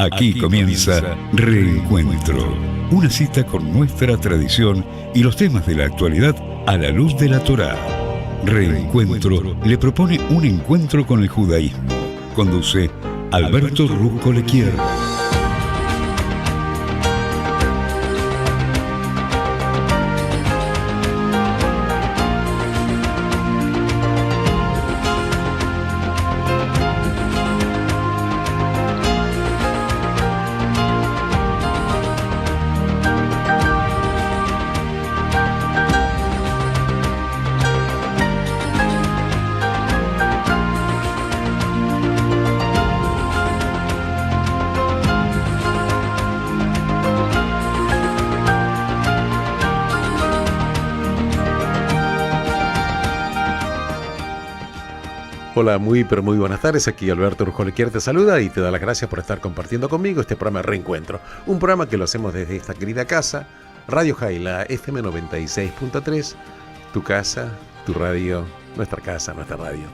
Aquí comienza Reencuentro, una cita con nuestra tradición y los temas de la actualidad a la luz de la Torá. Reencuentro le propone un encuentro con el judaísmo. Conduce Alberto Rusco Lequier. Hola, muy buenas tardes. Aquí Alberto Rusco Lequier te saluda y te da las gracias por estar compartiendo conmigo este programa de Reencuentro. Un programa que lo hacemos desde esta querida casa, Radio Jaila, FM 96.3, tu casa, tu radio, nuestra casa, nuestra radio.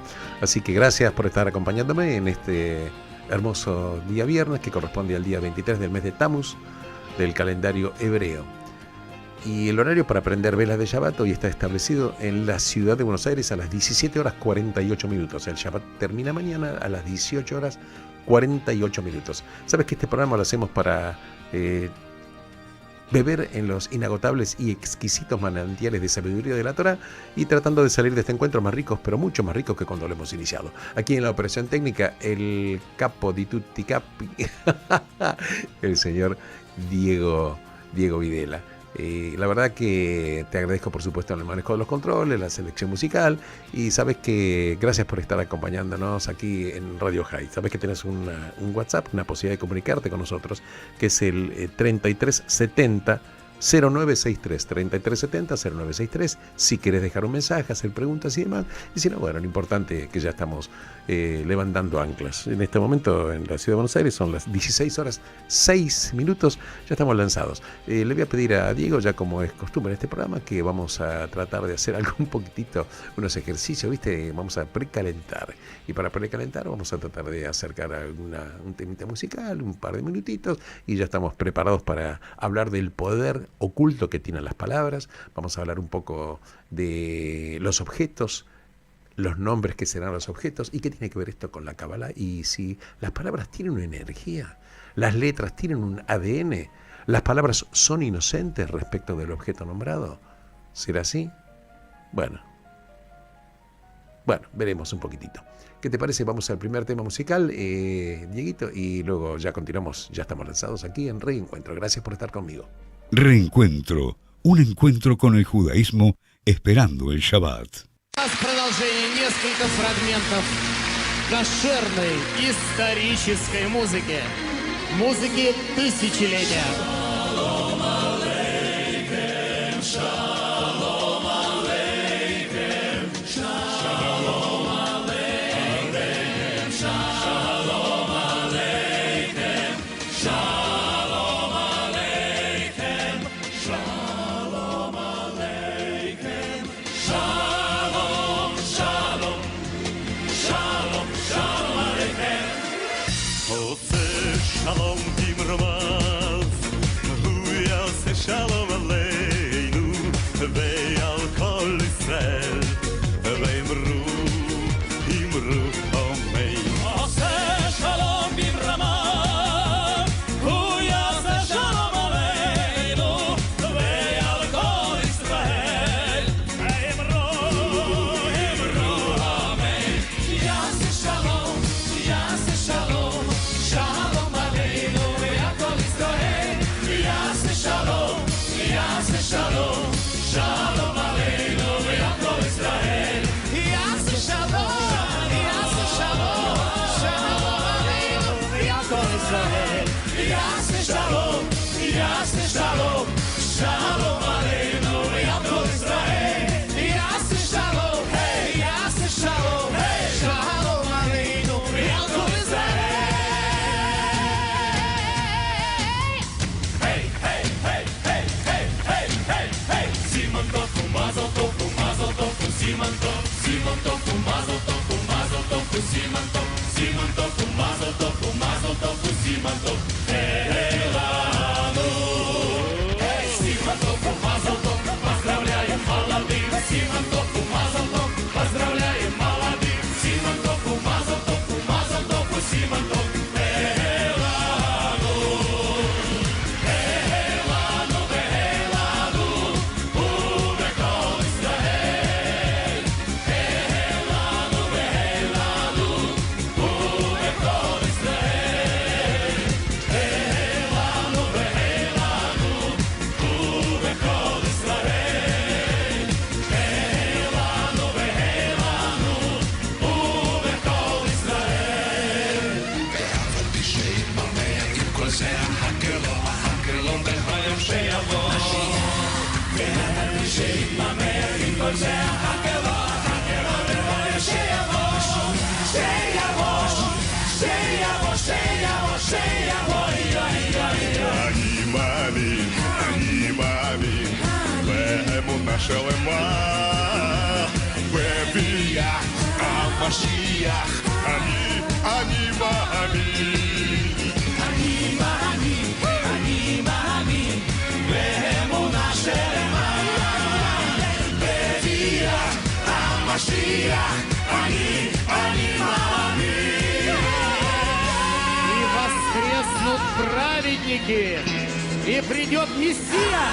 Así que gracias por estar acompañándome en este hermoso día viernes que corresponde al día 23 del mes de Tamuz del calendario hebreo. Y el horario para prender velas de Shabbat hoy está establecido en la ciudad de Buenos Aires a las 17 horas 48 minutos. El Shabbat termina mañana a las 18 horas 48 minutos. Sabes que este programa lo hacemos para beber en los inagotables y exquisitos manantiales de sabiduría de la Torá y tratando de salir de este encuentro más ricos, pero mucho más ricos que cuando lo hemos iniciado. Aquí en la operación técnica, el capo di tutti capi, el señor Diego Videla. La verdad que te agradezco por supuesto en el manejo de los controles, la selección musical y sabes que gracias por estar acompañándonos aquí en Radio High. Sabes que tienes un WhatsApp, una posibilidad de comunicarte con nosotros que es el 3370 0963 3370 0963 si querés dejar un mensaje, hacer preguntas y demás, y si no, bueno, lo importante es que ya estamos levantando anclas. En este momento en la ciudad de Buenos Aires son las 16 horas 6 minutos, ya estamos lanzados. Le voy a pedir a Diego, ya como es costumbre en este programa, que vamos a tratar de hacer algo un poquitito, unos ejercicios, ¿viste? Vamos a precalentar, y para precalentar vamos a tratar de acercar un temita musical, un par de minutitos, y ya estamos preparados para hablar del poder oculto que tienen las palabras. Vamos a hablar un poco de los objetos, los nombres que serán los objetos y qué tiene que ver esto con la Kabbalah y si las palabras tienen una energía, las letras tienen un ADN, las palabras son inocentes respecto del objeto nombrado. ¿Será así? Bueno, veremos un poquitito. ¿Qué te parece? Vamos al primer tema musical, Dieguito, y luego ya continuamos, ya estamos lanzados aquí en Reencuentro. Gracias por estar conmigo. Reencuentro, un encuentro con el judaísmo esperando el Shabbat. В продолжение несколько фрагментов кошерной исторической музыки. Музыки тысячелетия. Shalom Aleinu, ve'al kol Yisrael, ve'imru, amen. Oseh shalom bimrama, hu yaseh shalom Aleinu, ve'al kol Yisrael, ve'imru, amen. Yaseh shalom, shalom Aleinu, ve'al kol Yisrael, yaseh shalom. Shalom, shalom aleinu ve'akol Israel. Yaseh shalom, shalom aleinu ve'akol Israel. Yaseh shalom, shalom aleinu ve'akol Israel. Yaseh shalom, yaseh shalom, shalom aleinu ve'akol Israel. Simon Tov, Симонтову Мазалтов, поздравляем молодых. Симонтову Мазалтов, поздравляем молодых. Симонтову Мазалтову, Мазалтову Симонтов. אני מאמין באמונה שלמה בביאת המשיח. אני מאמין באמונה שלמה בביאת המשיח. אני מאמין. И воскреснут праведники, и придет Мессия.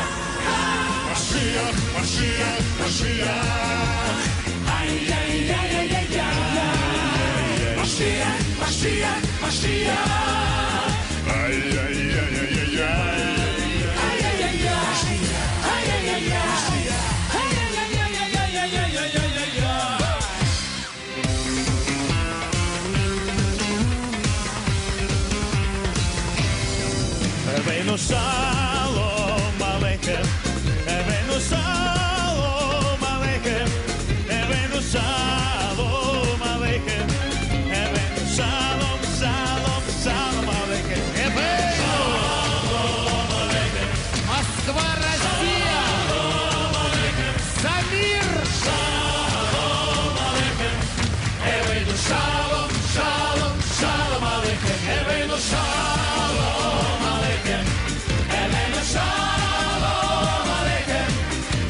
משיח, משיח, משיח. משיח, משיח, משיח. איי, איי, איי, איי, איי. הבאנו שלום עליכם, הבאנו שלום עליכם, הבאנו שלום עליכם, הבאנו שלום, שלום, שלום עליכם, הבאנו שלום עליכם. Москва, Россия! За мир! שלום עליכם, הבאנו שלום, שלום, שלום עליכם, הבאנו שלום עליכם, הבאנו שלום עליכם,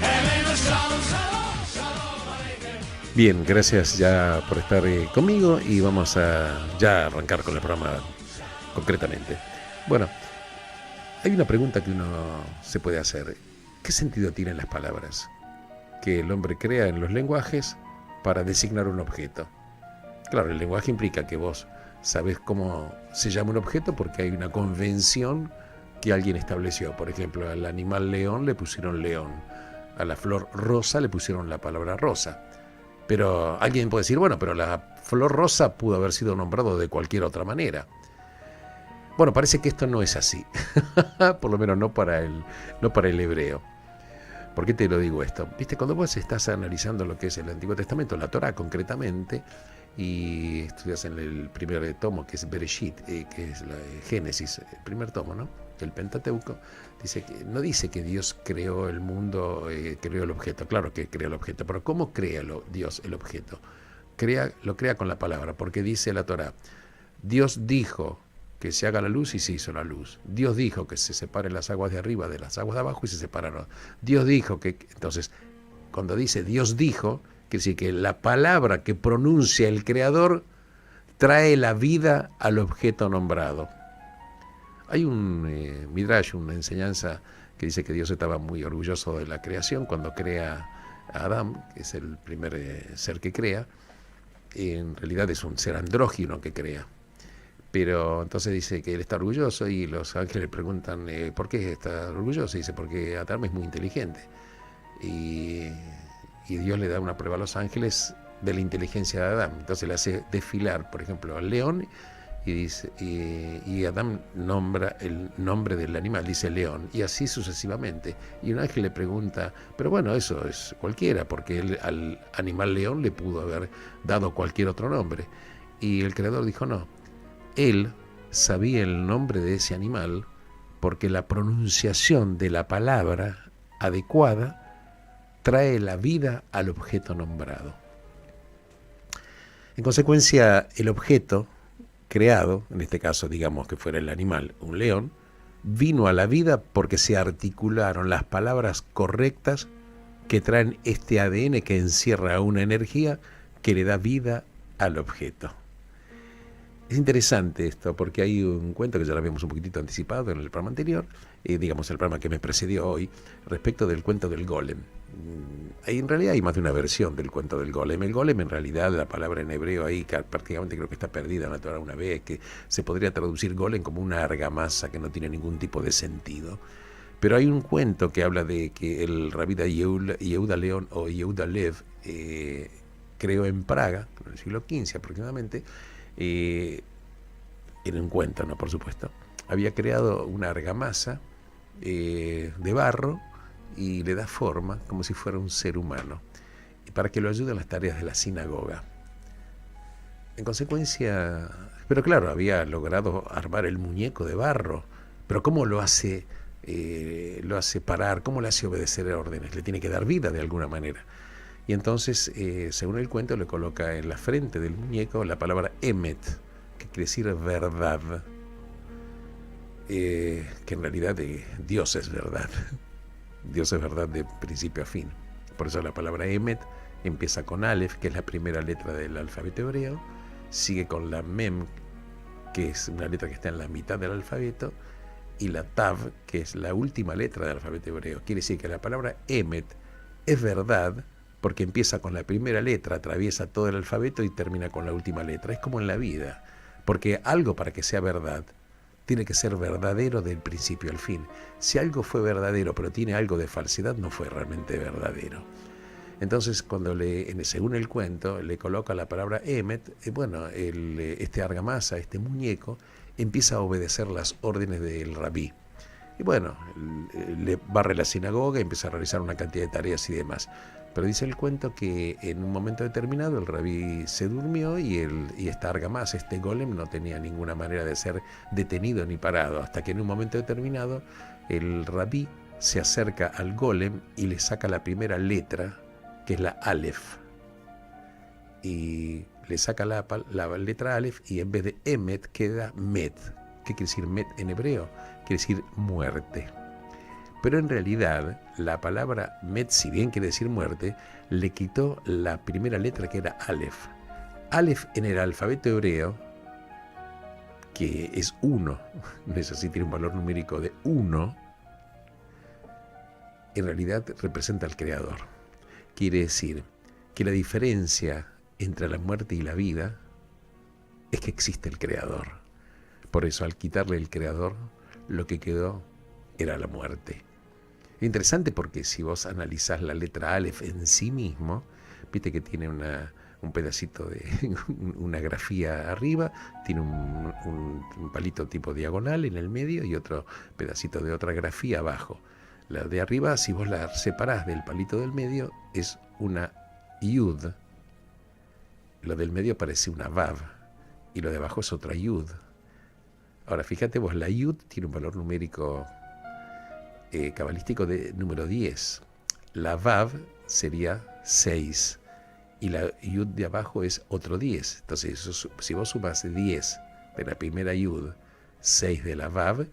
הבאנו שלום, שלום, שלום עליכם. Bien, gracias ya por estar conmigo y vamos a ya arrancar con el programa concretamente. Bueno, hay una pregunta que uno se puede hacer. ¿Qué sentido tienen las palabras que el hombre crea en los lenguajes para designar un objeto? Claro, el lenguaje implica que vos sabés cómo se llama un objeto porque hay una convención que alguien estableció. Por ejemplo, al animal león le pusieron león, a la flor rosa le pusieron la palabra rosa. Pero alguien puede decir, bueno, pero la flor rosa pudo haber sido nombrado de cualquier otra manera. Bueno, parece que esto no es así, por lo menos no para el hebreo. ¿Por qué te lo digo esto? Viste, cuando vos estás analizando lo que es el Antiguo Testamento, la Torá concretamente, y estudias en el primer tomo, que es Bereshit, que es la Génesis, el primer tomo, ¿no? El Pentateuco, no dice que Dios creó el mundo, creó el objeto. Claro que creó el objeto, pero ¿cómo crea Dios el objeto? Lo crea con la palabra, porque dice la Torá, Dios dijo que se haga la luz y se hizo la luz. Dios dijo que se separen las aguas de arriba de las aguas de abajo y se separaron. Dios dijo que... Entonces, cuando dice Dios dijo, quiere decir que la palabra que pronuncia el Creador trae la vida al objeto nombrado. Hay un midrash, una enseñanza que dice que Dios estaba muy orgulloso de la creación cuando crea a Adán, que es el primer ser que crea. En realidad es un ser andrógino que crea. Pero entonces dice que él está orgulloso y los ángeles le preguntan ¿por qué está orgulloso? Y dice, porque Adán es muy inteligente. Y Dios le da una prueba a los ángeles de la inteligencia de Adán. Entonces le hace desfilar, por ejemplo, al león y dice y Adán nombra el nombre del animal, dice león, y así sucesivamente. Y un ángel le pregunta, pero bueno, eso es cualquiera, porque él al animal león le pudo haber dado cualquier otro nombre. Y el Creador dijo, no, él sabía el nombre de ese animal porque la pronunciación de la palabra adecuada trae la vida al objeto nombrado. En consecuencia, el objeto creado, en este caso digamos que fuera el animal, un león, vino a la vida porque se articularon las palabras correctas que traen este ADN que encierra una energía que le da vida al objeto. Es interesante esto porque hay un cuento que ya lo habíamos un poquitito anticipado en el programa anterior, digamos el programa que me precedió hoy, respecto del cuento del golem. En realidad hay más de una versión del cuento del golem. El golem, en realidad, la palabra en hebreo ahí prácticamente creo que está perdida en la Torá una vez, que se podría traducir golem como una argamasa que no tiene ningún tipo de sentido. Pero hay un cuento que habla de que el rabí Yehuda León o Yehuda Lev creó en Praga, en el siglo XV aproximadamente, en un cuento, ¿no? Por supuesto, había creado una argamasa de barro y le da forma como si fuera un ser humano, y para que lo ayude en las tareas de la sinagoga. En consecuencia, pero claro, había logrado armar el muñeco de barro, pero ¿cómo lo hace parar? ¿Cómo le hace obedecer órdenes? Le tiene que dar vida de alguna manera. Y entonces, según el cuento, le coloca en la frente del muñeco la palabra Emet, que quiere decir verdad, que en realidad Dios es verdad. Dios es verdad de principio a fin. Por eso la palabra Emet empieza con Aleph, que es la primera letra del alfabeto hebreo, sigue con la Mem, que es una letra que está en la mitad del alfabeto, y la Tav, que es la última letra del alfabeto hebreo. Quiere decir que la palabra Emet es verdad porque empieza con la primera letra, atraviesa todo el alfabeto y termina con la última letra. Es como en la vida, porque algo para que sea verdad tiene que ser verdadero del principio al fin. Si algo fue verdadero pero tiene algo de falsedad, no fue realmente verdadero. Entonces, cuando según el cuento, le coloca la palabra Emet, este argamasa, este muñeco, empieza a obedecer las órdenes del rabí. Y bueno, le barre la sinagoga, empieza a realizar una cantidad de tareas y demás. Pero dice el cuento que en un momento determinado el rabí se durmió y esta argamasa, este golem, no tenía ninguna manera de ser detenido ni parado, hasta que en un momento determinado el rabí se acerca al golem y le saca la primera letra, que es la Aleph, y le saca la letra Aleph y en vez de Emet queda Met. ¿Qué quiere decir Met en hebreo? Quiere decir muerte. Pero en realidad la palabra Met, si bien quiere decir muerte, le quitó la primera letra que era Aleph. Aleph en el alfabeto hebreo, que es 1, necesita tiene un valor numérico de 1, en realidad representa al Creador. Quiere decir que la diferencia entre la muerte y la vida es que existe el Creador. Por eso, al quitarle el Creador, lo que quedó era la muerte. Interesante porque si vos analizás la letra Aleph en sí mismo, viste que tiene un pedacito de una grafía arriba, tiene un palito tipo diagonal en el medio y otro pedacito de otra grafía abajo. La de arriba, si vos la separás del palito del medio, es una Yud. Lo del medio parece una Vav y lo de abajo es otra Yud. Ahora, fíjate vos, la Yud tiene un valor numérico cabalístico de número 10. La Vav sería 6 y la Yud de abajo es otro 10. Entonces, si vos sumas 10 de la primera Yud, 6 de la Vav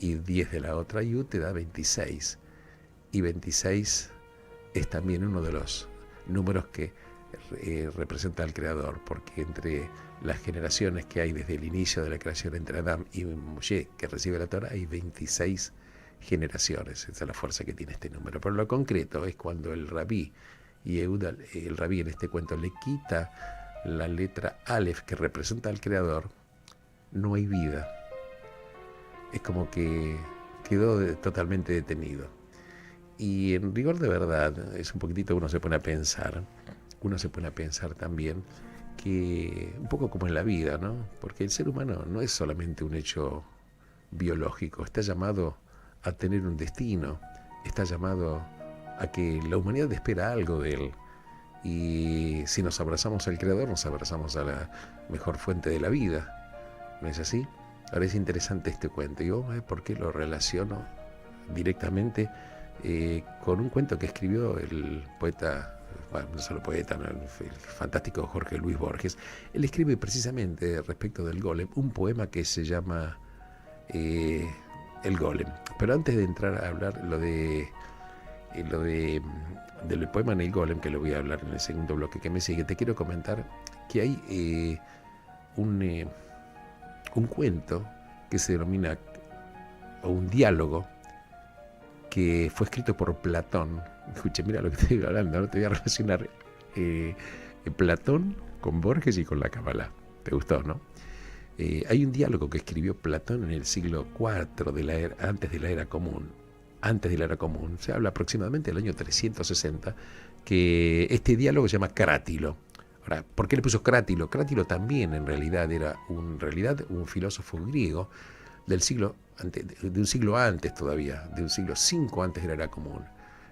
y 10 de la otra Yud, te da 26. Y 26 es también uno de los números que representa al Creador, porque entre las generaciones que hay desde el inicio de la creación entre Adán y Moshe, que recibe la Torah, hay 26 generaciones. Esa es la fuerza que tiene este número. Pero lo concreto es cuando el rabí en este cuento le quita la letra Aleph, que representa al Creador, no hay vida. Es como que quedó totalmente detenido. Y en rigor de verdad, es un poquitito uno se pone a pensar también que un poco como en la vida, ¿no? Porque el ser humano no es solamente un hecho biológico, está llamado a tener un destino, está llamado a que la humanidad espera algo de él. Y si nos abrazamos al Creador, nos abrazamos a la mejor fuente de la vida. ¿No es así? Ahora es interesante este cuento. Y vamos a ver por qué lo relaciono directamente con un cuento que escribió el poeta bueno, no solo poeta, ¿no? El fantástico Jorge Luis Borges, él escribe precisamente respecto del golem un poema que se llama El golem. Pero antes de entrar a hablar del poema en El golem, que lo voy a hablar en el segundo bloque que me sigue, te quiero comentar que hay un cuento que se denomina, o un diálogo, que fue escrito por Platón. Escuche, mira lo que estoy hablando, ¿no? Te voy a relacionar Platón con Borges y con la Cábala. ¿Te gustó, no? Hay un diálogo que escribió Platón en el siglo IV antes de la era común. Antes de la era común, se habla aproximadamente del año 360, que este diálogo se llama Crátilo. Ahora, ¿por qué le puso Crátilo? Crátilo también en realidad era un filósofo griego de un siglo antes todavía, de un siglo V antes de la era común.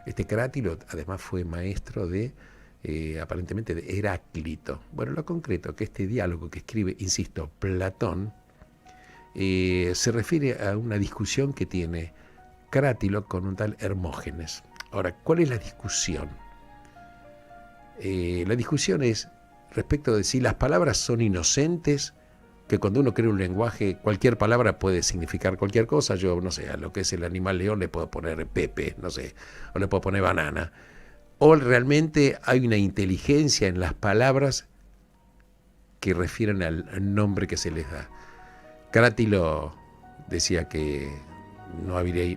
Este Crátilo además fue maestro aparentemente de Heráclito. Bueno, lo concreto que este diálogo que escribe, insisto, Platón, se refiere a una discusión que tiene Crátilo con un tal Hermógenes. Ahora, ¿cuál es la discusión? La discusión es respecto de si las palabras son inocentes, que cuando uno crea un lenguaje, cualquier palabra puede significar cualquier cosa. Yo, no sé, a lo que es el animal león le puedo poner Pepe, no sé, o le puedo poner banana. O realmente hay una inteligencia en las palabras que refieren al nombre que se les da. Crátilo decía que no hay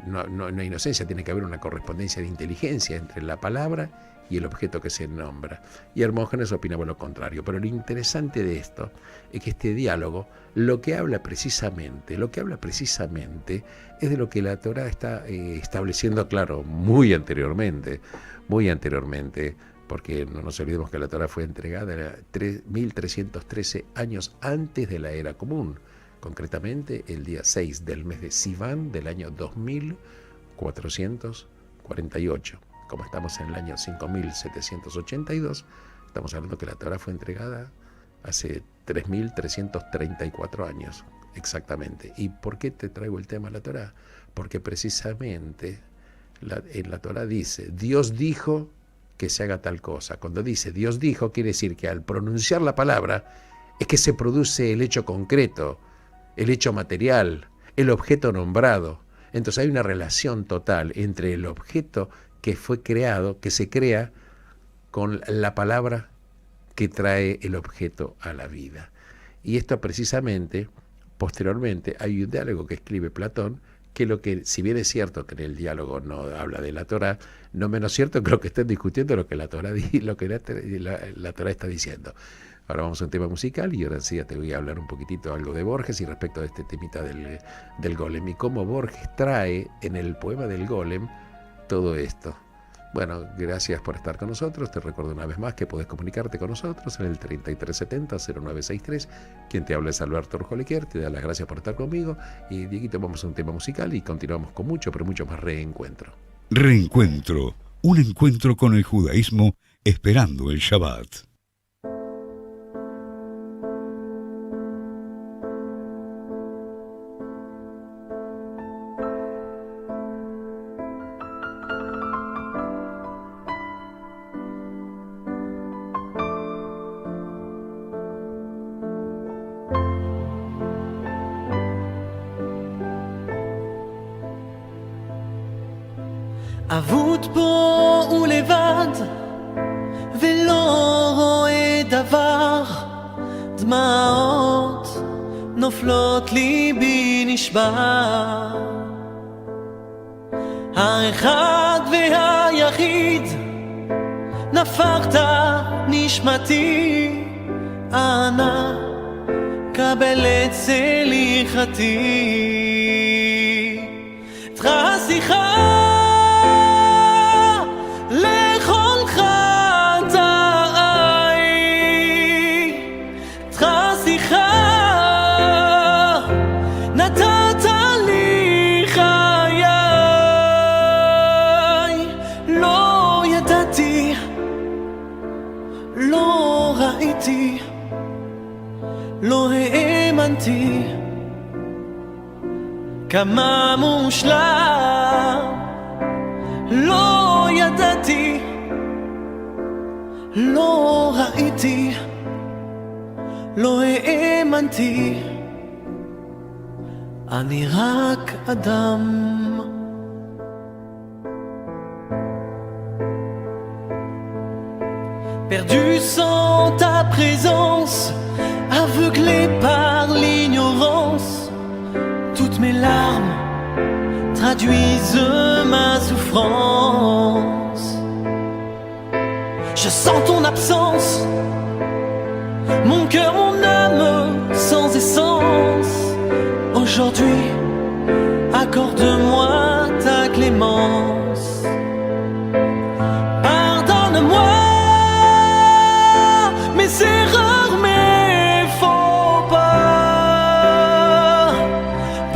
inocencia, tiene que haber una correspondencia de inteligencia entre la palabra y el objeto que se nombra. Y Hermógenes opinaba lo contrario. Pero lo interesante de esto es que este diálogo lo que habla precisamente es de lo que la Torá está estableciendo, claro, muy anteriormente, porque no nos olvidemos que la Torá fue entregada 1313 años antes de la era común, concretamente el día 6 del mes de Sivan del año 2448. Como estamos en el año 5782, estamos hablando que la Torá fue entregada hace 3334 años, exactamente. ¿Y por qué te traigo el tema de la Torá? Porque precisamente en la Torá dice, Dios dijo que se haga tal cosa. Cuando dice Dios dijo, quiere decir que al pronunciar la palabra es que se produce el hecho concreto, el hecho material, el objeto nombrado. Entonces hay una relación total entre el objeto que fue creado, que se crea con la palabra que trae el objeto a la vida. Y esto precisamente, posteriormente, hay un diálogo que escribe Platón, que si bien es cierto que en el diálogo no habla de la Torá, no menos cierto que lo que están discutiendo lo que la Torá la Torá está diciendo. Ahora vamos a un tema musical y ahora sí ya te voy a hablar un poquitito algo de Borges y respecto a este temita del golem y cómo Borges trae en el poema del golem todo esto. Bueno, gracias por estar con nosotros. Te recuerdo una vez más que podés comunicarte con nosotros en el 3370-0963. Quien te habla es Alberto Orjoliquier. Te da las gracias por estar conmigo. Y Dieguito, vamos a un tema musical y continuamos con mucho, pero mucho más reencuentro. Reencuentro. Un encuentro con el judaísmo esperando el Shabbat. אבוד פה ולבד ולא רואה דבר, דמעות נופלות ליבי נשבר. האחד והיחיד נפחת נשמתי, אנא קבל את סליחתי. תראה שיחה לכל חטאי, תראה שיחה נתת לי חיי. לא ידעתי, לא ראיתי, לא האמנתי כמה מושלם. לא ידעתי, לא ראיתי, לא האמנתי, אני רק אדם. Perdu sans ta présence, aveuglé par l'ignorance, toutes mes larmes traduisent ma souffrance. Je sens ton absence, mon cœur, mon âme sans essence. Aujourd'hui, accorde-moi ta clémence. Pardonne-moi mes erreurs, mes faux pas.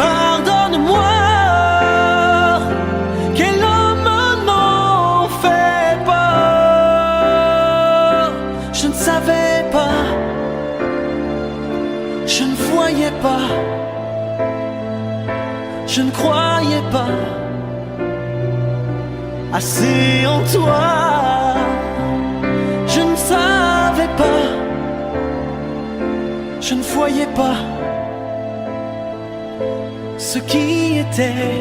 Pardonne-moi, quel homme n'en fait pas. Je ne savais pas, je ne voyais pas, je ne croyais pas assez en toi. Je ne savais pas, je ne voyais pas ce qui était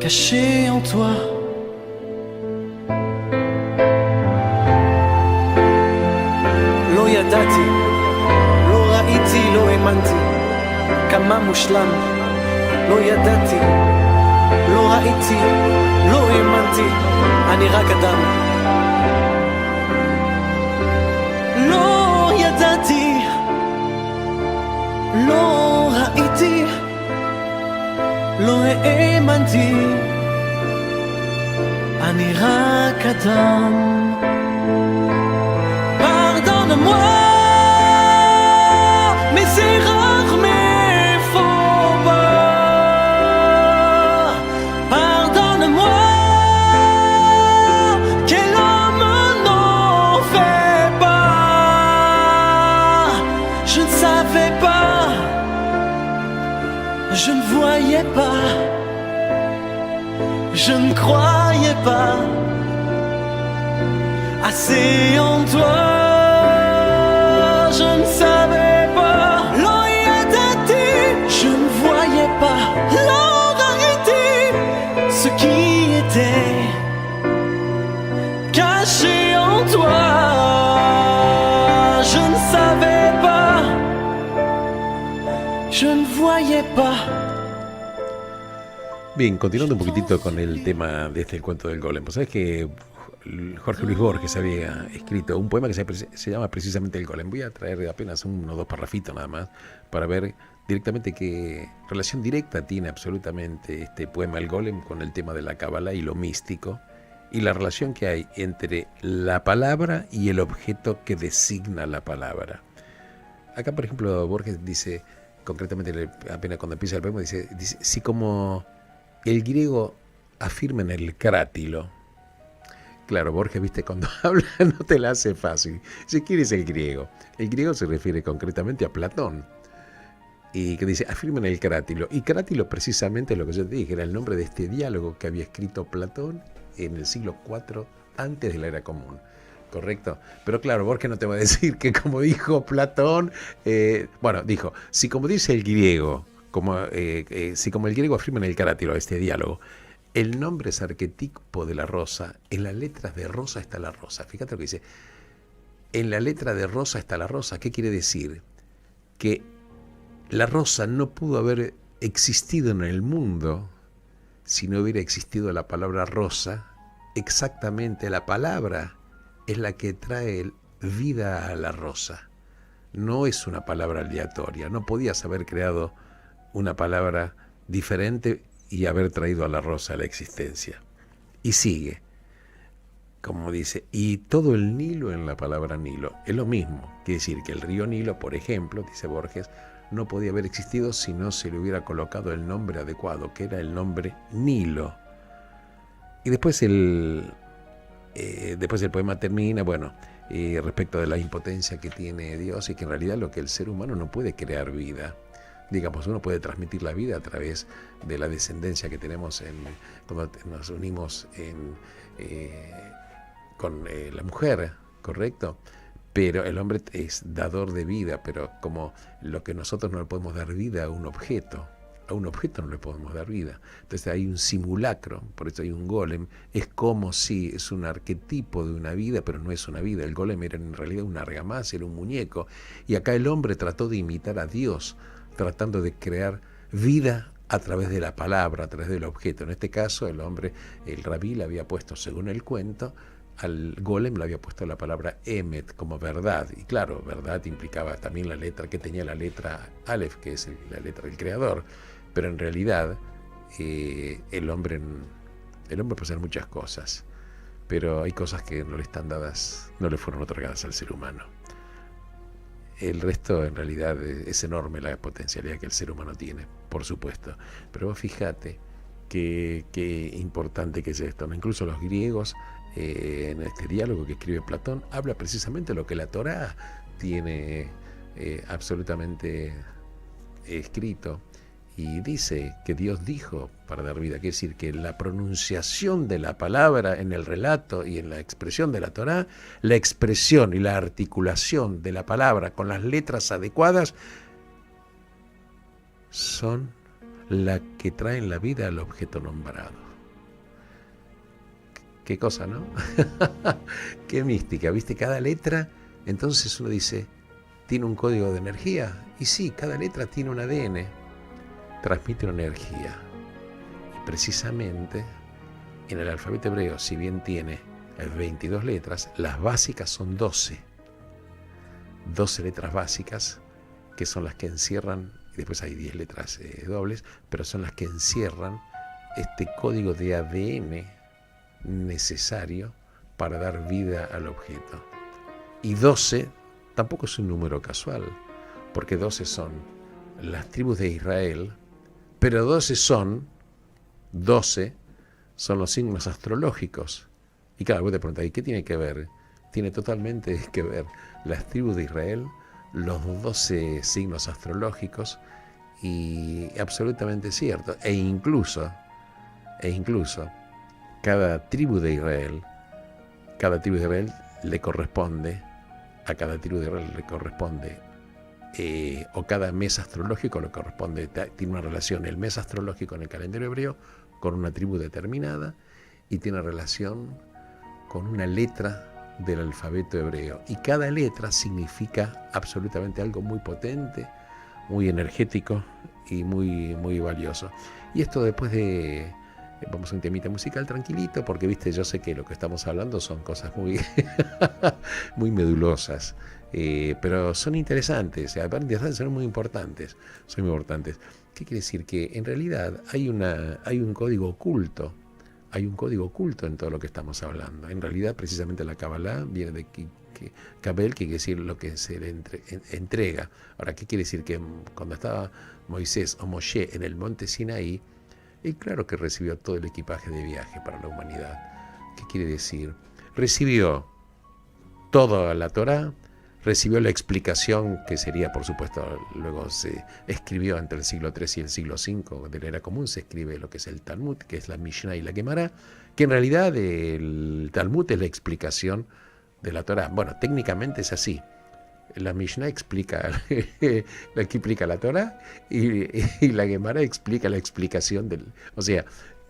caché en toi. לא ידעתי, לא ראיתי, לא האמנתי, כמה מושלם. לא ידעתי, לא ראיתי, לא האמנתי, אני רק אדם. לא ידעתי, לא ראיתי, לא האמנתי, אני רק אדם. Pardonne-moi mes erreurs, mes faux pas. Pardonne-moi, quel homme n'en fait pas. Je ne savais pas, je ne voyais pas, je ne croyais pas assez en toi. Je ne savais pas, lo yadati, je ne voyais pas, lo raiti, ce qui était caché en toi. Je ne savais pas, je ne voyais pas. Bien, continuando un poquitito con el tema de el cuento del golem. ¿Sabes que Jorge Luis Borges había escrito un poema que se llama precisamente El Golem? Voy a traer apenas uno o dos parrafitos nada más para ver directamente qué relación directa tiene absolutamente este poema El Golem con el tema de la cábala y lo místico, y la relación que hay entre la palabra y el objeto que designa la palabra. Acá, por ejemplo, Borges dice, concretamente apenas cuando empieza el poema, dice si como el griego afirma en el crátilo. Claro, Borges, viste, cuando habla no te la hace fácil. Si quieres el griego. El griego se refiere concretamente a Platón. Y que dice, afirman el crátilo. Y crátilo precisamente es lo que yo te dije, era el nombre de este diálogo que había escrito Platón en el siglo IV antes de la era común. ¿Correcto? Pero claro, Borges no te va a decir que como dijo Platón, dijo, si como dice el griego, si como el griego afirma en el crátilo este diálogo, el nombre es arquetipo de la rosa, en las letras de rosa está la rosa. Fíjate lo que dice, en la letra de rosa está la rosa. ¿Qué quiere decir? Que la rosa no pudo haber existido en el mundo si no hubiera existido la palabra rosa. Exactamente, la palabra es la que trae vida a la rosa. No es una palabra aleatoria. No podías haber creado una palabra diferente y haber traído a la rosa a la existencia. Y sigue, como dice, y todo el Nilo en la palabra Nilo. Es lo mismo. Quiere decir que el río Nilo, por ejemplo, dice Borges, no podía haber existido si no se le hubiera colocado el nombre adecuado, que era el nombre Nilo. Y después el poema termina, respecto de la impotencia que tiene Dios y que en realidad lo que el ser humano no puede crear vida. Digamos, uno puede transmitir la vida a través de la descendencia que tenemos cuando nos unimos la mujer, ¿correcto? Pero el hombre es dador de vida, pero como lo que nosotros no le podemos dar vida a un objeto no le podemos dar vida. Entonces hay un simulacro, por eso hay un golem, es como si es un arquetipo de una vida, pero no es una vida. El golem era en realidad una argamasa, era un muñeco, y acá el hombre trató de imitar a Dios, tratando de crear vida a través de la palabra, a través del objeto. En este caso el rabí le había puesto, según el cuento, al golem le había puesto la palabra emet, como verdad, y claro, verdad implicaba también la letra que tenía la letra Aleph, que es la letra del creador, pero en realidad el hombre puede hacer muchas cosas, pero hay cosas que no le están dadas, no le fueron otorgadas al ser humano. El resto en realidad es enorme la potencialidad que el ser humano tiene, por supuesto, pero vos fíjate qué importante que es esto, ¿no? Incluso los griegos, en este diálogo que escribe Platón, habla precisamente de lo que la Torá tiene absolutamente escrito, y dice que Dios dijo para dar vida. Quiere decir que la pronunciación de la palabra en el relato y en la expresión de la Torá, la expresión y la articulación de la palabra con las letras adecuadas son la que traen la vida al objeto nombrado. Qué cosa, ¿no? Qué mística, ¿viste? Cada letra, entonces uno dice, ¿tiene un código de energía? Y sí, cada letra tiene un ADN, transmite una energía. Y precisamente en el alfabeto hebreo, si bien tiene 22 letras, las básicas son 12. 12 letras básicas, que son las que encierran, y después hay 10 letras dobles, pero son las que encierran este código de ADN necesario para dar vida al objeto. Y 12 tampoco es un número casual, porque 12 son las tribus de Israel, pero 12 son los signos astrológicos. Y claro, vos te preguntás, ¿y qué tiene que ver? Tiene totalmente que ver las tribus de Israel, los 12 signos astrológicos, y absolutamente cierto. E incluso cada tribu de Israel le corresponde, a cada tribu de Israel le corresponde, o cada mes astrológico le corresponde, tiene una relación el mes astrológico en el calendario hebreo con una tribu determinada, y tiene relación con una letra del alfabeto hebreo. Y cada letra significa absolutamente algo muy potente, muy energético y muy, muy valioso. Y esto después de... Vamos a un temita musical tranquilito, porque viste, yo sé que lo que estamos hablando son cosas muy, muy medulosas, pero son interesantes, aparte son muy importantes, ¿Qué quiere decir? Que en realidad hay un código oculto, en todo lo que estamos hablando. En realidad, precisamente la Kabbalah viene de Kabel, que quiere decir lo que se le entrega. Ahora, ¿qué quiere decir? Que cuando estaba Moisés o Moshe en el monte Sinaí, y claro que recibió todo el equipaje de viaje para la humanidad. ¿Qué quiere decir? Recibió toda la Torá, recibió la explicación, que sería, por supuesto, luego se escribió entre el siglo III y el siglo V de la era común, se escribe lo que es el Talmud, que es la Mishnah y la Gemara, que en realidad el Talmud es la explicación de la Torá. Bueno, técnicamente es así. La Mishnah explica la Torá, y la Gemara explica la explicación del... O sea,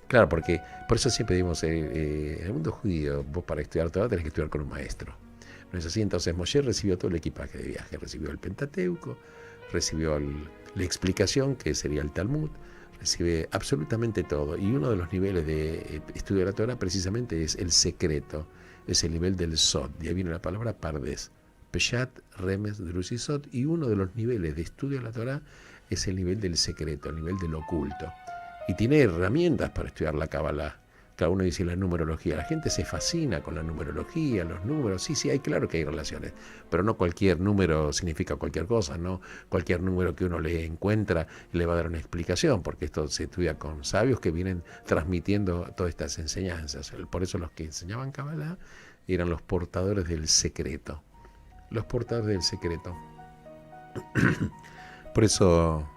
claro, porque por eso siempre decimos, en el mundo judío, vos para estudiar Torá tenés que estudiar con un maestro. ¿No es así? Entonces Moshe recibió todo el equipaje de viaje, recibió el Pentateuco, recibió la explicación, que sería el Talmud, recibe absolutamente todo. Y uno de los niveles de estudio de la Torá precisamente es el secreto, es el nivel del Sod, y ahí viene la palabra Pardes. Peshat, Remes, Drus y Sod, y uno de los niveles de estudio de la Torá es el nivel del secreto, el nivel del oculto. Y tiene herramientas para estudiar la Kabbalah. Cada uno dice la numerología. La gente se fascina con la numerología, los números. Sí, claro que hay relaciones, pero no cualquier número significa cualquier cosa, no cualquier número que uno le encuentra le va a dar una explicación, porque esto se estudia con sabios que vienen transmitiendo todas estas enseñanzas. Por eso los que enseñaban Kabbalah eran los portadores del secreto. Los portadores del secreto. Por eso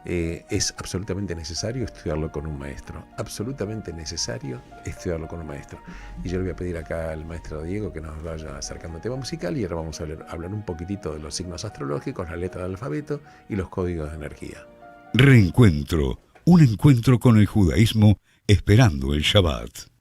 es absolutamente necesario estudiarlo con un maestro. Absolutamente necesario estudiarlo con un maestro. Y yo le voy a pedir acá al maestro Diego que nos vaya acercando tema musical y ahora vamos a hablar un poquitito de los signos astrológicos, la letra del alfabeto y los códigos de energía. Reencuentro, un encuentro con el judaísmo esperando el Shabbat.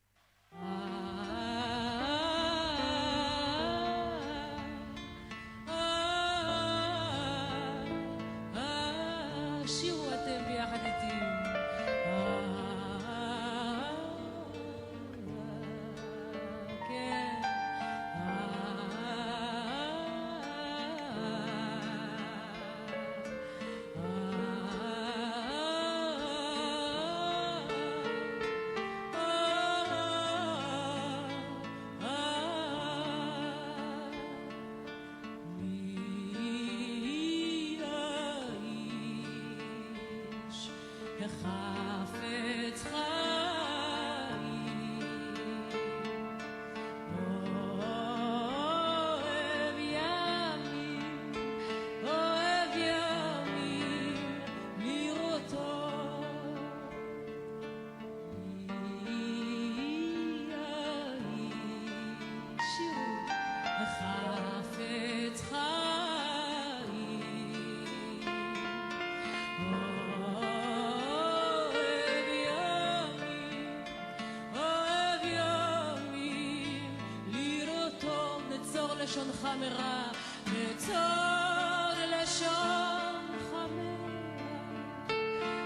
לשונך מרע, נצור לשונך מרע,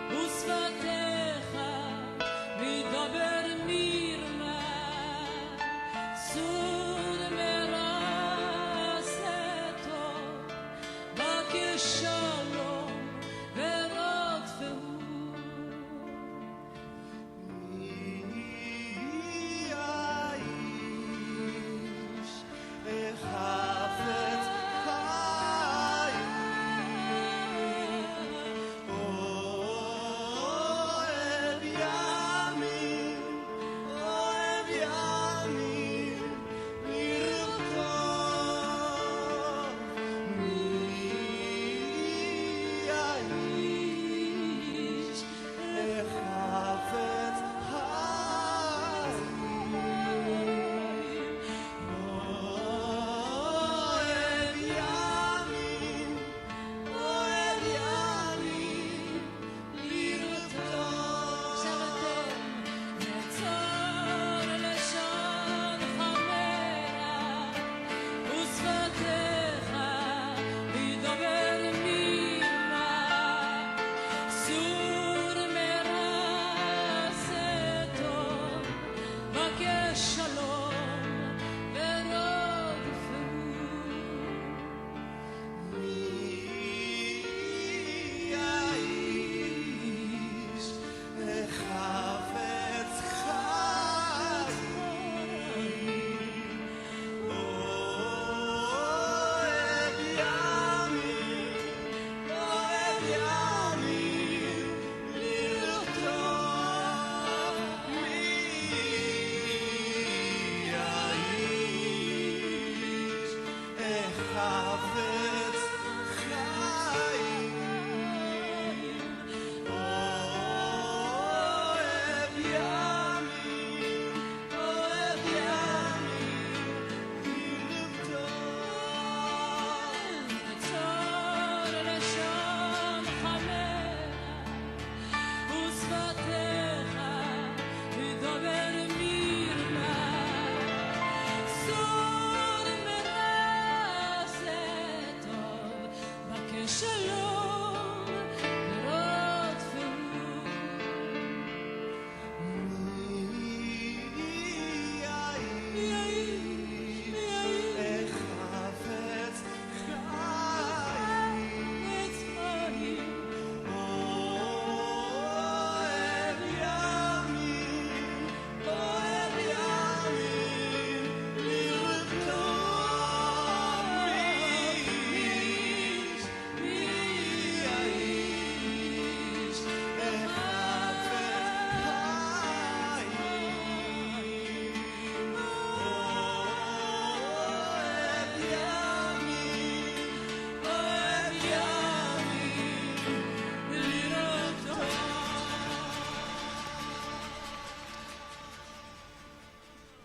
ושפתיך מדבר מרמה, סוד מרע טוב, בקש שלום ורודפהו. חפץ חיים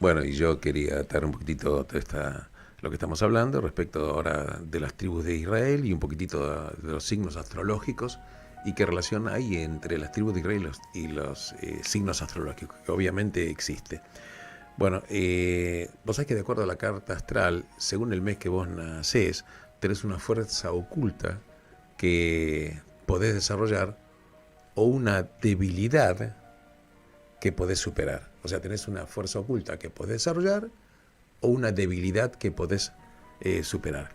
Bueno, y yo quería atar un poquitito lo que estamos hablando respecto ahora de las tribus de Israel y un poquitito de los signos astrológicos y qué relación hay entre las tribus de Israel y los signos astrológicos, que obviamente existe. Bueno, vos sabés que de acuerdo a la carta astral, según el mes que vos nacés, tenés una fuerza oculta que podés desarrollar o una debilidad que podés superar. O sea, tenés una fuerza oculta que podés desarrollar o una debilidad que podés superar.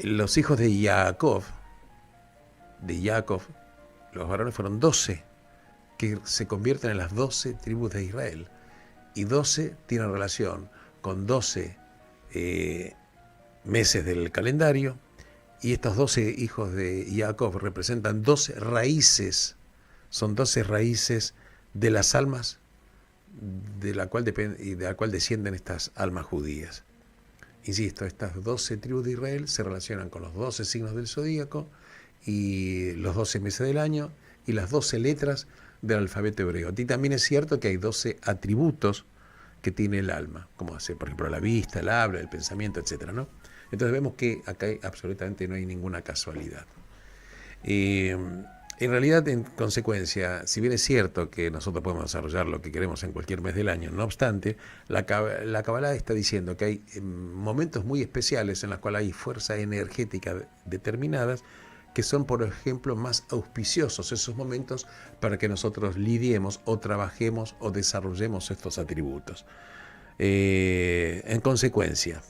Los hijos de Jacob, los varones fueron 12, que se convierten en las 12 tribus de Israel. Y 12 tienen relación con 12 meses del calendario, y estos 12 hijos de Jacob representan 12 raíces, son 12 raíces de las almas de la cual descienden estas almas judías. Insisto, estas 12 tribus de Israel se relacionan con los 12 signos del zodíaco y los 12 meses del año y las 12 letras del alfabeto hebreo. Y también es cierto que hay 12 atributos que tiene el alma, como hace, por ejemplo, la vista, el habla, el pensamiento, etc., ¿no? Entonces vemos que acá absolutamente no hay ninguna casualidad. En realidad, en consecuencia, si bien es cierto que nosotros podemos desarrollar lo que queremos en cualquier mes del año, no obstante, la Kabbalah está diciendo que hay momentos muy especiales en los cuales hay fuerzas energéticas determinadas que son, por ejemplo, más auspiciosos esos momentos para que nosotros lidiemos o trabajemos o desarrollemos estos atributos. En consecuencia,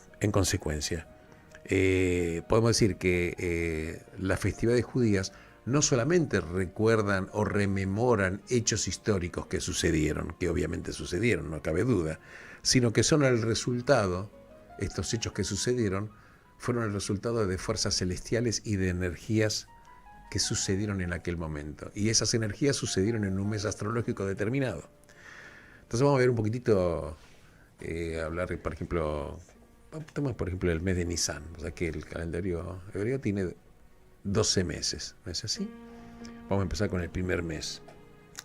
podemos decir que las festividades judías no solamente recuerdan o rememoran hechos históricos que sucedieron, que obviamente sucedieron, no cabe duda, sino que son el resultado, estos hechos que sucedieron, fueron el resultado de fuerzas celestiales y de energías que sucedieron en aquel momento. Y esas energías sucedieron en un mes astrológico determinado. Entonces vamos a ver un poquitito, hablar, por ejemplo, tomamos por ejemplo el mes de Nisan, o sea que el calendario hebreo tiene 12 meses, ¿no es así? Vamos a empezar con el primer mes.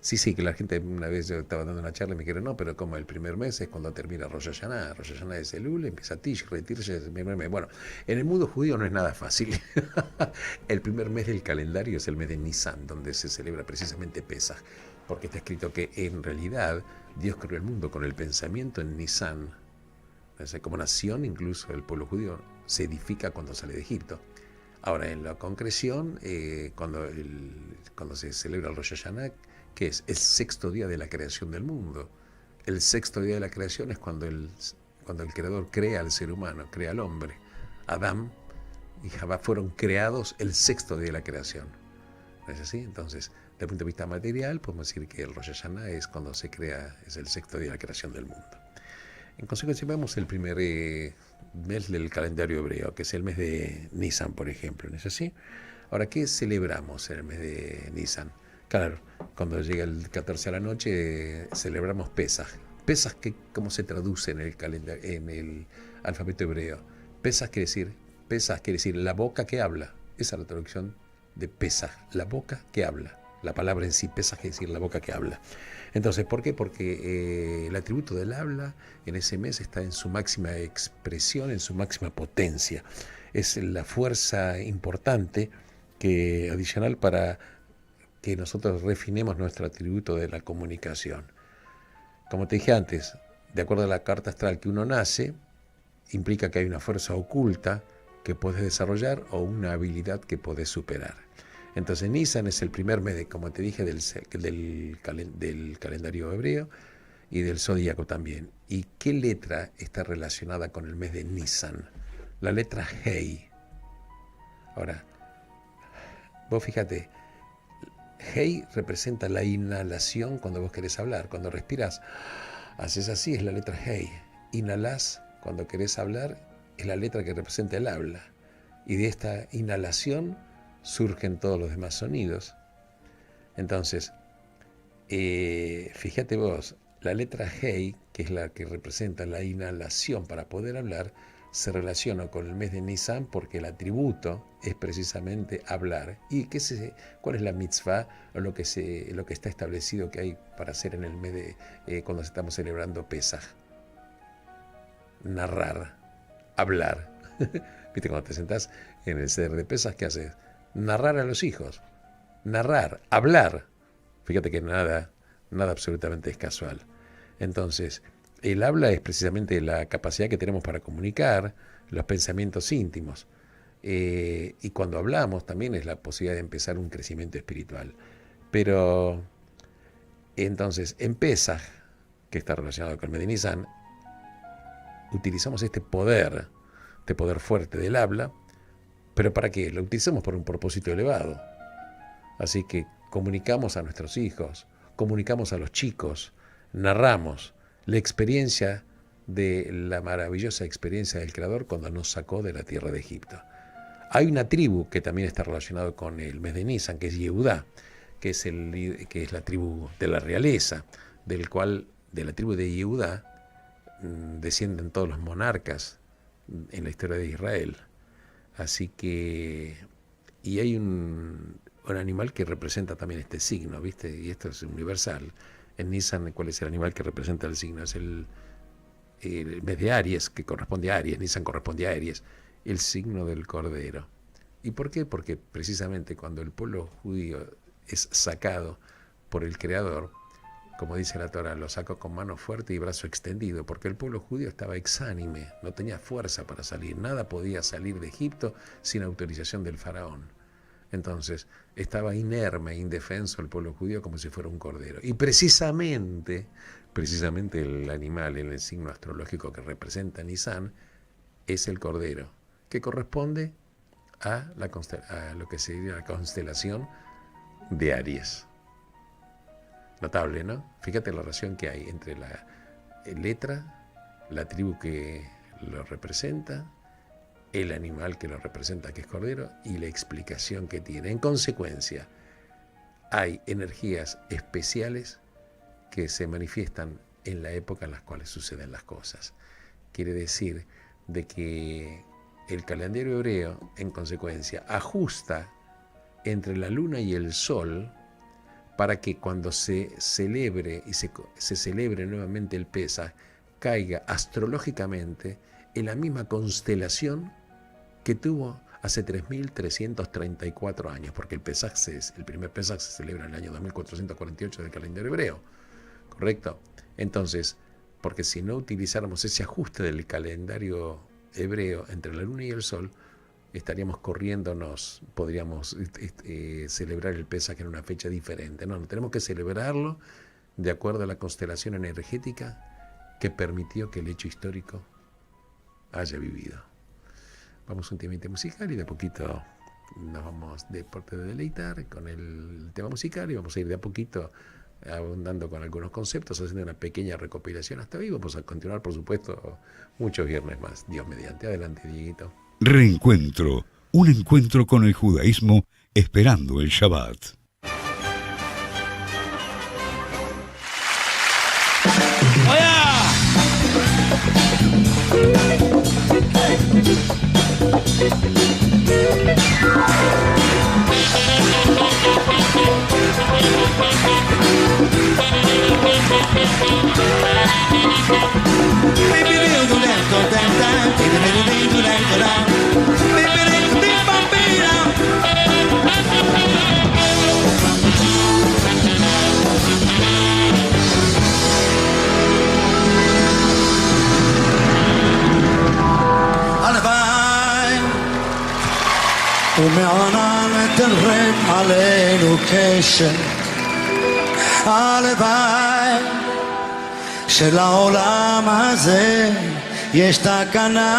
Sí, que la gente, una vez yo estaba dando una charla y me dijeron, no, pero como el primer mes es cuando termina Rosh Hashanah. Rosh Hashanah es Elul, empieza Tishri, Tirsh es el primer mes. Bueno, en el mundo judío no es nada fácil. El primer mes del calendario es el mes de Nisan, donde se celebra precisamente Pesaj, porque está escrito que en realidad Dios creó el mundo con el pensamiento en Nisan. O sea, como nación, incluso el pueblo judío se edifica cuando sale de Egipto. Ahora, en la concreción, cuando se celebra el Rosh Hashanah, que es el sexto día de la creación del mundo. El sexto día de la creación es cuando el Creador crea al ser humano, crea al hombre. Adán y Jabá fueron creados el sexto día de la creación. ¿No es así? Entonces, desde el punto de vista material, podemos decir que el Rosh Hashanah es cuando se crea, es el sexto día de la creación del mundo. En consecuencia, vemos el primer mes del calendario hebreo, que es el mes de Nisan, por ejemplo. ¿No es así? Ahora, ¿qué celebramos en el mes de Nisan? Claro, cuando llega el 14 a la noche celebramos Pesaj. Pesaj, ¿cómo se traduce en el alfabeto hebreo? Pesaj quiere decir la boca que habla. Esa es la traducción de Pesaj, la boca que habla. La palabra en sí, Pesaj, quiere decir la boca que habla. Entonces, ¿por qué? Porque el atributo del habla en ese mes está en su máxima expresión, en su máxima potencia. Es la fuerza importante adicional para que nosotros refinemos nuestro atributo de la comunicación. Como te dije antes, de acuerdo a la carta astral que uno nace, implica que hay una fuerza oculta que podés desarrollar o una habilidad que podés superar. Entonces Nisan es el primer mes, como te dije, del calendario hebreo y del zodíaco también. ¿Y qué letra está relacionada con el mes de Nisan? La letra Hei. Ahora, vos fíjate, Hei representa la inhalación cuando vos querés hablar. Cuando respirás, haces así, es la letra Hei. Inhalás cuando querés hablar, es la letra que representa el habla. Y de esta inhalación surgen todos los demás sonidos. Entonces, fíjate vos, la letra Hei, que es la que representa la inhalación para poder hablar, se relaciona con el mes de Nisan porque el atributo es precisamente hablar. ¿Y cuál es la mitzvah o lo que está establecido que hay para hacer en el mes de cuando estamos celebrando Pesaj? Narrar, hablar. ¿Viste cuando te sentás en el ceder de Pesaj, qué haces? Narrar a los hijos. Narrar, hablar. Fíjate que nada absolutamente es casual. Entonces, el habla es precisamente la capacidad que tenemos para comunicar los pensamientos íntimos. Y cuando hablamos también es la posibilidad de empezar un crecimiento espiritual. Pero, entonces, en Pesaj, que está relacionado con el Nisan, utilizamos este poder fuerte del habla, pero ¿para qué? Lo utilizamos por un propósito elevado. Así que comunicamos a nuestros hijos, comunicamos a los chicos, narramos la experiencia de la maravillosa experiencia del Creador cuando nos sacó de la tierra de Egipto. Hay una tribu que también está relacionada con el mes de Nisan, que es Yehudá, que es la tribu de la realeza, de la tribu de Yehudá descienden todos los monarcas en la historia de Israel. Así que, y hay un animal que representa también este signo, ¿viste? Y esto es universal. En Nisan, ¿cuál es el animal que representa el signo? Es el mes de Aries, que corresponde a Aries. Nisan corresponde a Aries, el signo del Cordero. ¿Y por qué? Porque precisamente cuando el pueblo judío es sacado por el Creador, como dice la Torá, lo sacó con mano fuerte y brazo extendido, porque el pueblo judío estaba exánime, no tenía fuerza para salir, nada podía salir de Egipto sin autorización del faraón. Entonces, estaba inerme, indefenso el pueblo judío como si fuera un cordero. Y precisamente el animal en el signo astrológico que representa Nisan es el cordero, que corresponde a lo que sería la constelación de Aries. Notable, ¿no? Fíjate la relación que hay entre la letra, la tribu que lo representa, el animal que lo representa, que es cordero, y la explicación que tiene. En consecuencia, hay energías especiales que se manifiestan en la época en las cuales suceden las cosas. Quiere decir de que el calendario hebreo, en consecuencia, ajusta entre la luna y el sol para que cuando se celebre y se celebre nuevamente el Pesaj, caiga astrológicamente en la misma constelación que tuvo hace 3.334 años, porque el primer Pesaj se celebra en el año 2448 del calendario hebreo, ¿correcto? Entonces, porque si no utilizáramos ese ajuste del calendario hebreo entre la luna y el sol, estaríamos corriéndonos, podríamos celebrar el Pesaj en una fecha diferente. No, tenemos que celebrarlo de acuerdo a la constelación energética que permitió que el hecho histórico haya vivido. Vamos a un temita musical y de a poquito nos vamos de deleitar con el tema musical y vamos a ir de a poquito abundando con algunos conceptos, haciendo una pequeña recopilación hasta hoy. Vamos a continuar, por supuesto, muchos viernes más. Dios mediante. Adelante, Dieguito. Reencuentro, un encuentro con el judaísmo esperando el Shabbat. ומענן תרד עלינו קשב, הלוואי שלעולם הזה יש תקנה,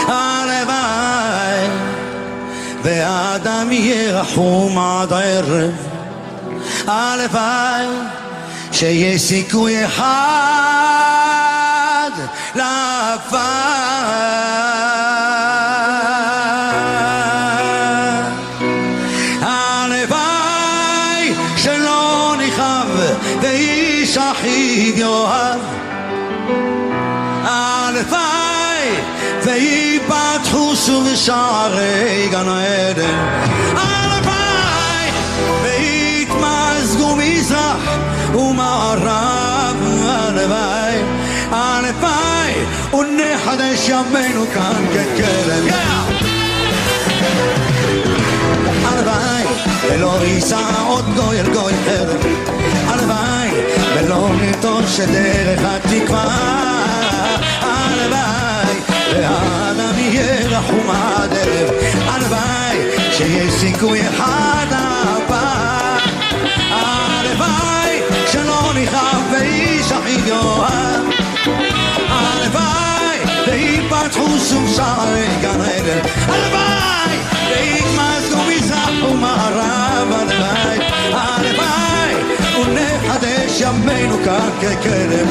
הלוואי והאדם יהיה רחום עד ערב, הלוואי שיש סיכוי אחד להקפאה, ואיש אחיו יאהב, הלוואי ויפתחו שוב שערי גן עדן, הלוואי ויתמזגו מזרח ומערב, הלוואי, הלוואי ונחדש ימינו כאן ככלב, הלוואי ולא יישא עוד גוי אל גוי חרב, הלוואי ולא נטוש את דרך התקווה, הלוואי והאדם יהיה רחום עד ערב, הלוואי שיש סיכוי אחד הבא, הלוואי שלא נכאב ואיש הכי יאהב, הלוואי ויפתחו שוב שערי גן עדן, הלוואי ויתמזגו מזרח ומערב, הלוואי, הלוואי ונחדש ימינו כאן ככלב.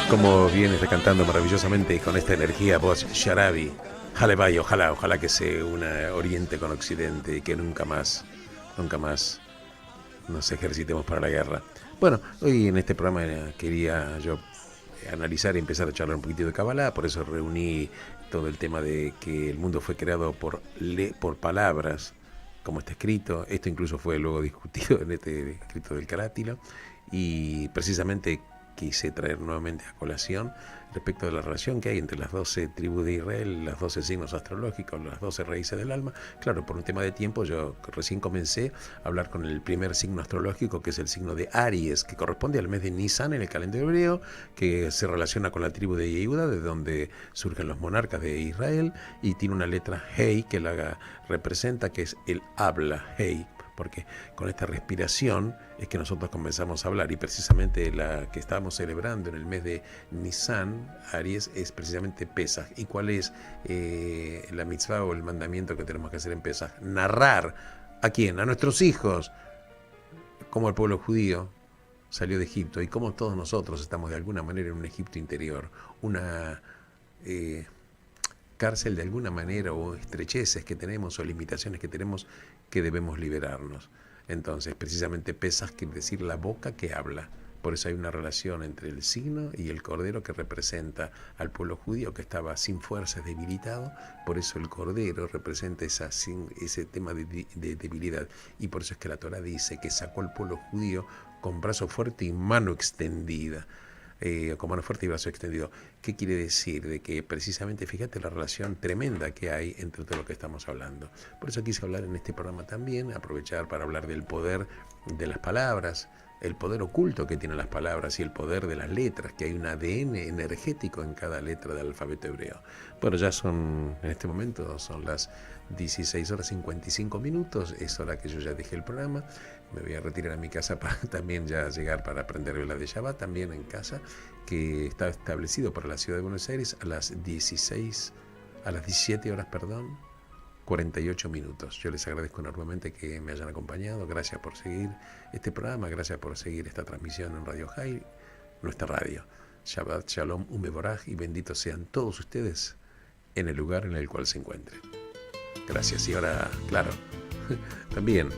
Como viene cantando maravillosamente con esta energía voz Sharabi, Halevay, ojalá que se una Oriente con Occidente y que nunca más nos ejercitemos para la guerra. Bueno, hoy en este programa quería yo analizar y empezar a charlar un poquitito de Kabbalah, por eso reuní todo el tema de que el mundo fue creado por palabras, como está escrito. Esto incluso fue luego discutido en este escrito del Karátila, y precisamente quise traer nuevamente a colación respecto de la relación que hay entre las 12 tribus de Israel, los 12 signos astrológicos, las 12 raíces del alma. Claro, por un tema de tiempo yo recién comencé a hablar con el primer signo astrológico, que es el signo de Aries, que corresponde al mes de Nisan en el calendario hebreo, que se relaciona con la tribu de Yehuda, de donde surgen los monarcas de Israel, y tiene una letra Hei que la representa, que es el habla, Hei, porque con esta respiración es que nosotros comenzamos a hablar, y precisamente la que estamos celebrando en el mes de Nisan, Aries, es precisamente Pesaj. ¿Y cuál es la mitzvah o el mandamiento que tenemos que hacer en Pesaj? Narrar. ¿A quién? A nuestros hijos, cómo el pueblo judío salió de Egipto y cómo todos nosotros estamos de alguna manera en un Egipto interior, una cárcel de alguna manera, o estrecheces que tenemos o limitaciones que tenemos, que debemos liberarnos. Entonces, precisamente Pesaj quiere decir la boca que habla, Por eso hay una relación entre el signo y el cordero que representa al pueblo judío que estaba sin fuerzas, debilitado. Por eso el cordero representa ese tema de debilidad. Y por eso es que la Torá dice que sacó al pueblo judío con brazo fuerte y mano extendida. Con mano fuerte y brazo extendido. ¿Qué quiere decir? De que precisamente, fíjate la relación tremenda que hay entre todo lo que estamos hablando. Por eso quise hablar en este programa también, aprovechar para hablar del poder de las palabras, el poder oculto que tienen las palabras y el poder de las letras, que hay un ADN energético en cada letra del alfabeto hebreo. Bueno, ya son, en este momento, son las 16 horas 55 minutos, es hora que yo ya dejé el programa. Me voy a retirar a mi casa para también ya llegar para aprender vela de Shabbat, también en casa, que está establecido para la ciudad de Buenos Aires a las 17 horas, 48 minutos. Yo les agradezco enormemente que me hayan acompañado. Gracias por seguir este programa, gracias por seguir esta transmisión en Radio High, nuestra radio. Shabbat Shalom, Umeboraj, y benditos sean todos ustedes en el lugar en el cual se encuentren. Gracias. Y ahora, claro, también,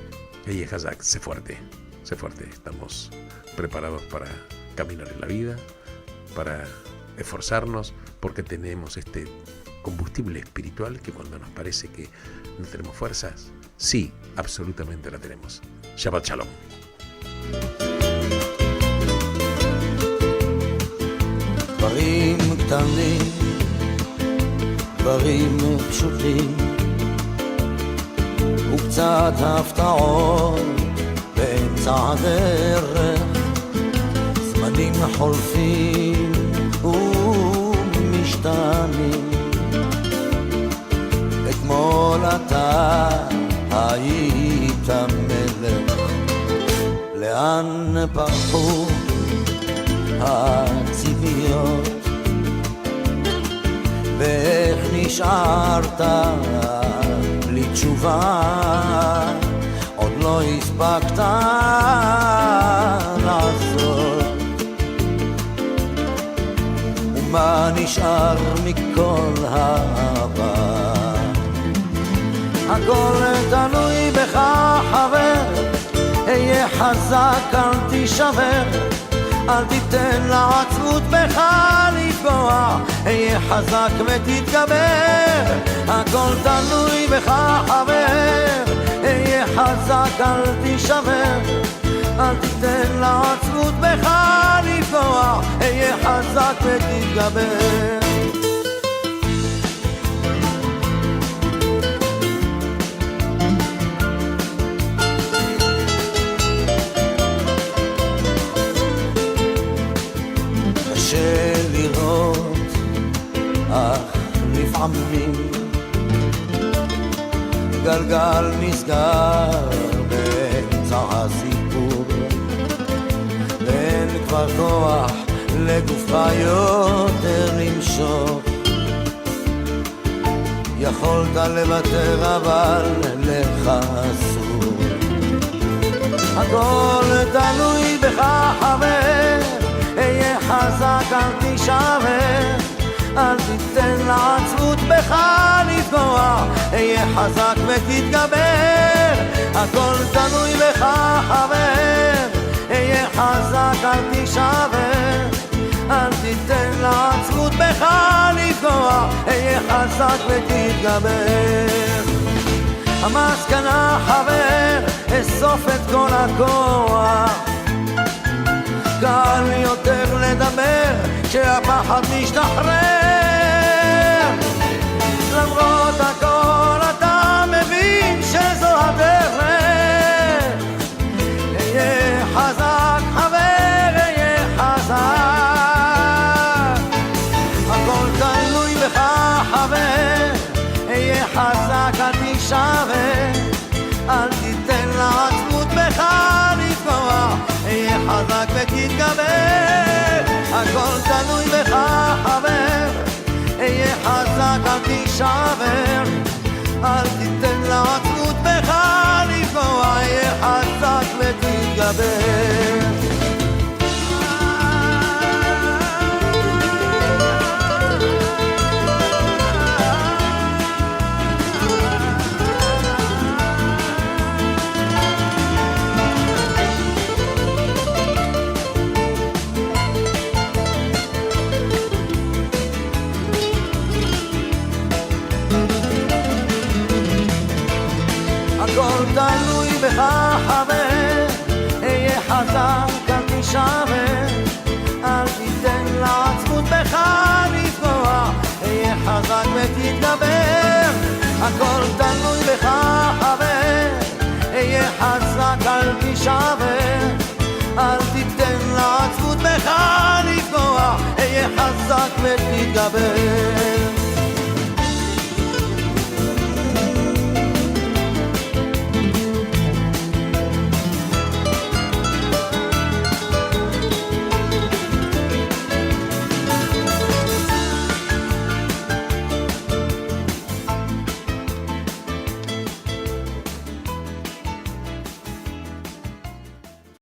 Eye Hazak, sé fuerte. Estamos preparados para caminar en la vida, para esforzarnos, porque tenemos este combustible espiritual que cuando nos parece que no tenemos fuerzas, sí, absolutamente la tenemos. Shabbat Shalom. דברים קטנים, דברים פשוטים, וקצת הפתעות באמצע הדרך, זמנים חולפים ומשתנים. אתמול אתה היית מלך, לאן פרחו הציפיות, ואיך נשארת בלי תשובה, עוד לא הספקת לעשות. ומה נשאר מכל העבר? הכל תלוי בך חבר, היה חזק אל תישבר, אל תיתן לעצמות בך לפגוע, היה חזק ותתגבר. הכל תלוי בך חבר, היה חזק אל תישבר, אל תיתן לעצמות בך לפגוע, היה חזק ותתגבר. קשה לראות, אך לפעמים גלגל נסגר באמצע הסיפור, ואין כבר כוח לגופך יותר למשוך. יכולת לוותר אבל לך אסור. הכל תלוי בך חבר, היה חזק אל תישבר, אל תיתן לעצמות בך לפגוע, היה חזק ותתגבר. הכל תלוי בך חבר, היה חזק אל תישבר, אל תיתן לעצמות בך לפגוע, היה חזק ותתגבר. המסקנה חבר, אסוף את כל הכוח, קל יותר לדבר כשהפחד משתחרר. למרות הכל אתה מבין שזו הדרך, היה חזק חבר, היה חזק. הכל תלוי בך חבר, היה חזק אל תישבר, אל תיתן לעצמות בך לפגוע, היה חזק ותתגבר. הכל תלוי בך חבר, היה חזק אל תישבר, אל תיתן לעצמות בך לפגוע, היה חזק ותתגבר. הכל תלוי בך חבר, אהיה חזק אל תישבר, אל תיתן לעצמות בך לפגוע, אהיה חזק ותתגבר, הכל תלוי בך חבר, אהיה חזק אל תישבר, אל תיתן לעצמות בך לפגוע, אהיה חזק ותתגבר.